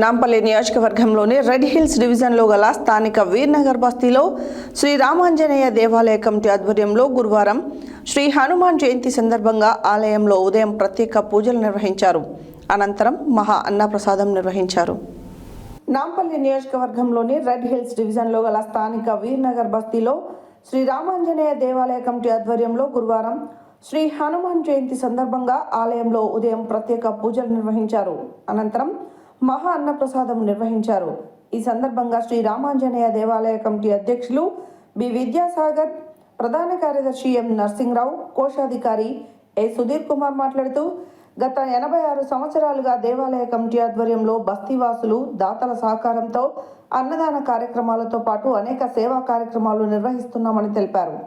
నాంపల్లి నియోజకవర్గంలోని red hills డివిజన్లో గల స్థానిక వీర్నగర్ బస్తీలో శ్రీ రామాంజనేయ దేవాలయ కమిటీ ఆధ్వర్యంలో గురువారం శ్రీ హనుమాన్ జయంతి సందర్భంగా ఆలయంలో ఉదయం ప్రత్యేక పూజలు నిర్వహించారు. అనంతరం మహా అన్నప్రసాదం నిర్వహించారు. నాంపల్లి నియోజకవర్గంలోని రెడ్ హిల్స్ డివిజన్లో గల స్థానిక వీర్నగర్ బస్తీలో శ్రీ రామాంజనేయ దేవాలయ కమిటీ ఆధ్వర్యంలో గురువారం శ్రీ హనుమాన్ జయంతి సందర్భంగా ఆలయంలో ఉదయం ప్రత్యేక పూజలు నిర్వహించారు. అనంతరం మహా అన్నప్రసాదం నిర్వహించారు. ఈ సందర్భంగా శ్రీ రామాంజనేయ దేవాలయ కమిటీ అధ్యక్షులు బి విద్యాసాగర్, ప్రధాన కార్యదర్శి ఎం నర్సింగ్రావు, కోశాధికారి ఏ సుధీర్ కుమార్ మాట్లాడుతూ గత 86 సంవత్సరాలుగా దేవాలయ కమిటీ ఆధ్వర్యంలో బస్తీవాసులు దాతల సహకారంతో అన్నదాన కార్యక్రమాలతో పాటు అనేక సేవా కార్యక్రమాలు నిర్వహిస్తున్నామని తెలిపారు.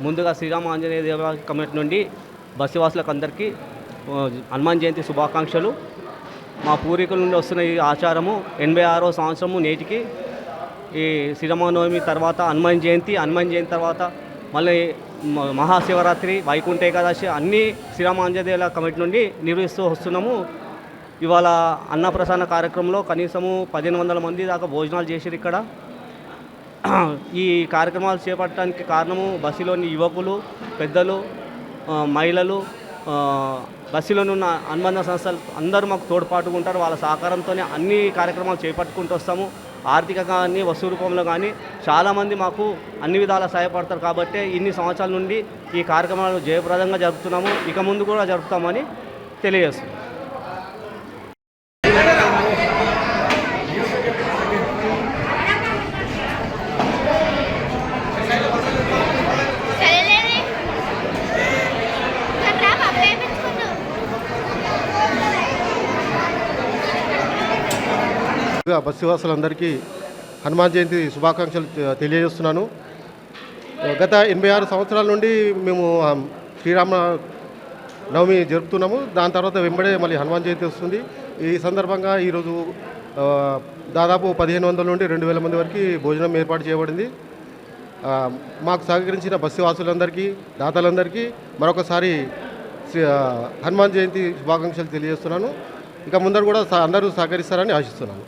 ముందుగా శ్రీరామ ఆంజనేయ దేవాలయ కమిటీ నుండి బస్సువాసులకు అందరికీ హనుమాన్ జయంతి శుభాకాంక్షలు. మా పూర్వీకుల నుండి వస్తున్న ఈ ఆచారము 86వ సంవత్సరము నేటికి ఈ శ్రీరామనవమి తర్వాత హనుమాన్ జయంతి తర్వాత మళ్ళీ మహాశివరాత్రి, వైకుంఠ ఏకాదశి అన్నీ శ్రీరామ ఆంజనేయ దేవాలయ కమిటీ నుండి నిర్వహిస్తూ వస్తున్నాము. ఇవాళ అన్నప్రసాద కార్యక్రమంలో కనీసము 1500 మంది దాకా భోజనాలు చేసారు. ఇక్కడ ఈ కార్యక్రమాలు చేపట్టడానికి కారణము బస్సులోని యువకులు, పెద్దలు, మహిళలు, బస్సులోని ఉన్న అనుబంధ సంస్థలు అందరూ మాకు తోడ్పాటుగా ఉంటారు. వాళ్ళ సహకారంతోనే అన్ని కార్యక్రమాలు చేపట్టుకుంటూ వస్తాము. ఆర్థికంగా కానీ వస్తు రూపంలో కానీ చాలామంది మాకు అన్ని విధాలా సహాయపడతారు. కాబట్టి ఇన్ని సంవత్సరాల నుండి ఈ కార్యక్రమాలు జయప్రదంగా జరుపుతున్నాము. ఇక ముందు కూడా జరుపుతామని తెలియజేస్తున్నాం. బస్సువాసులందరికీ హనుమాన్ జయంతి శుభాకాంక్షలు తెలియజేస్తున్నాను. గత 86 సంవత్సరాల నుండి మేము శ్రీరామ నవమి జరుపుతున్నాము. దాని తర్వాత వెంబడే మళ్ళీ హనుమాన్ జయంతి వస్తుంది. ఈ సందర్భంగా ఈరోజు దాదాపు 1500 నుండి 2000 మంది వరకు భోజనం ఏర్పాటు చేయబడింది. మాకు సహకరించిన బస్సువాసులందరికీ, దాతలందరికీ మరొకసారి హనుమాన్ జయంతి శుభాకాంక్షలు తెలియజేస్తున్నాను. ఇక ముందర కూడా అందరూ సహకరిస్తారని ఆశిస్తున్నాను.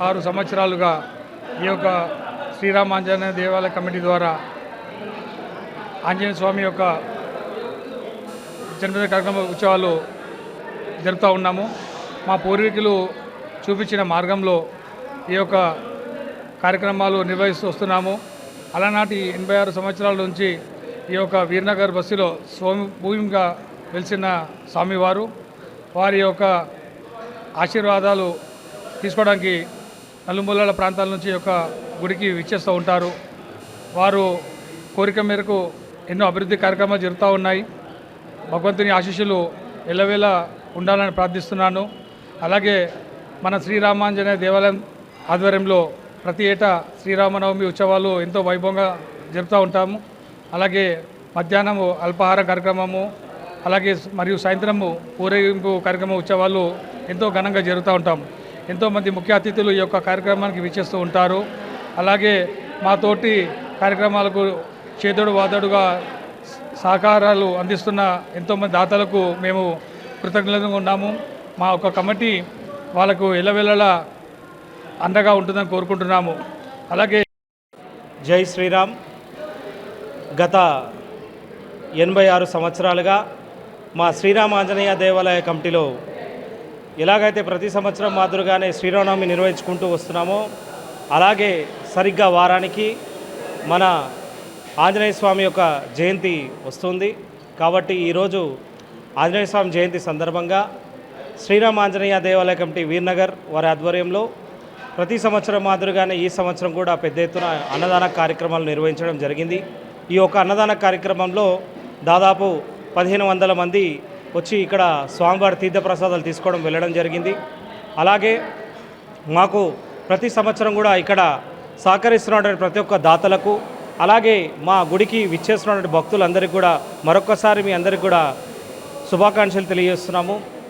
ఆరు సంవత్సరాలుగా ఈ యొక్క శ్రీరామాంజనేయ దేవాలయ కమిటీ ద్వారా ఆంజనేయ స్వామి యొక్క జన్మదిన కార్యక్రమ ఉత్సవాలు జరుపుతూ ఉన్నాము. మా పూర్వీకులు చూపించిన మార్గంలో ఈ యొక్క కార్యక్రమాలు నిర్వహిస్తూ వస్తున్నాము. అలనాటి 86 సంవత్సరాల నుంచి ఈ యొక్క వీర్నగర్ బస్సులో భూమిగా వెలిసిన స్వామివారు వారి యొక్క ఆశీర్వాదాలు తీసుకోవడానికి నలుమూలల ప్రాంతాల నుంచి యొక్క గుడికి విచ్చేస్తూ ఉంటారు. వారు కోరిక మేరకు ఎన్నో అభివృద్ధి కార్యక్రమాలు జరుగుతూ ఉన్నాయి. భగవంతుని ఆశీస్సులు ఎల్లవేళ ఉండాలని ప్రార్థిస్తున్నాను. అలాగే మన శ్రీరామాంజనేయ దేవాలయం ఆధ్వర్యంలో ప్రతి ఏటా శ్రీరామనవమి ఉత్సవాలు ఎంతో వైభవంగా జరుపుతూ ఉంటాము. అలాగే మధ్యాహ్నము అల్పాహార కార్యక్రమము, అలాగే మరియు సాయంత్రము ఊరేగింపు కార్యక్రమం ఉత్సవాలు ఎంతో ఘనంగా జరుగుతూ ఉంటాం. ఎంతోమంది ముఖ్య అతిథులు ఈ యొక్క కార్యక్రమానికి విచ్చేస్తూ ఉంటారు. అలాగే మా తోటి కార్యక్రమాలకు చేదోడు వాదోడుగా సహకారాలు అందిస్తున్న ఎంతోమంది దాతలకు మేము కృతజ్ఞతగా ఉన్నాము. మా ఒక కమిటీ వాళ్ళకు ఎల్లవెల్లలా అండగా ఉంటుందని కోరుకుంటున్నాము. అలాగే జై శ్రీరామ్. గత 86 సంవత్సరాలుగా మా శ్రీరామ ఆంజనేయ దేవాలయ కమిటీలో ఎలాగైతే ప్రతి సంవత్సరం మాదిరిగానే శ్రీరామనవమి నిర్వహించుకుంటూ వస్తున్నామో అలాగే సరిగ్గా వారానికి మన ఆంజనేయ స్వామి యొక్క జయంతి వస్తుంది. కాబట్టి ఈరోజు ఆంజనేయ స్వామి జయంతి సందర్భంగా శ్రీరామ ఆంజనేయ దేవాలయ కమిటీ వీర్నగర్ వారి ఆధ్వర్యంలో ప్రతి సంవత్సరం మాదిరిగానే ఈ సంవత్సరం కూడా పెద్ద ఎత్తున అన్నదాన కార్యక్రమాలు నిర్వహించడం జరిగింది. ఈ యొక్క అన్నదాన కార్యక్రమంలో దాదాపు 1500 మంది వచ్చి ఇక్కడ స్వామివారి తీర్థప్రసాదాలు తీసుకోవడం వెళ్ళడం జరిగింది. అలాగే మాకు ప్రతి సంవత్సరం కూడా ఇక్కడ సహకరిస్తున్నటువంటి ప్రతి ఒక్క దాతలకు, అలాగే మా గుడికి విచ్చేస్తున్నటువంటి భక్తులందరికీ కూడా మరొక్కసారి మీ అందరికీ కూడా శుభాకాంక్షలు తెలియజేస్తున్నాము.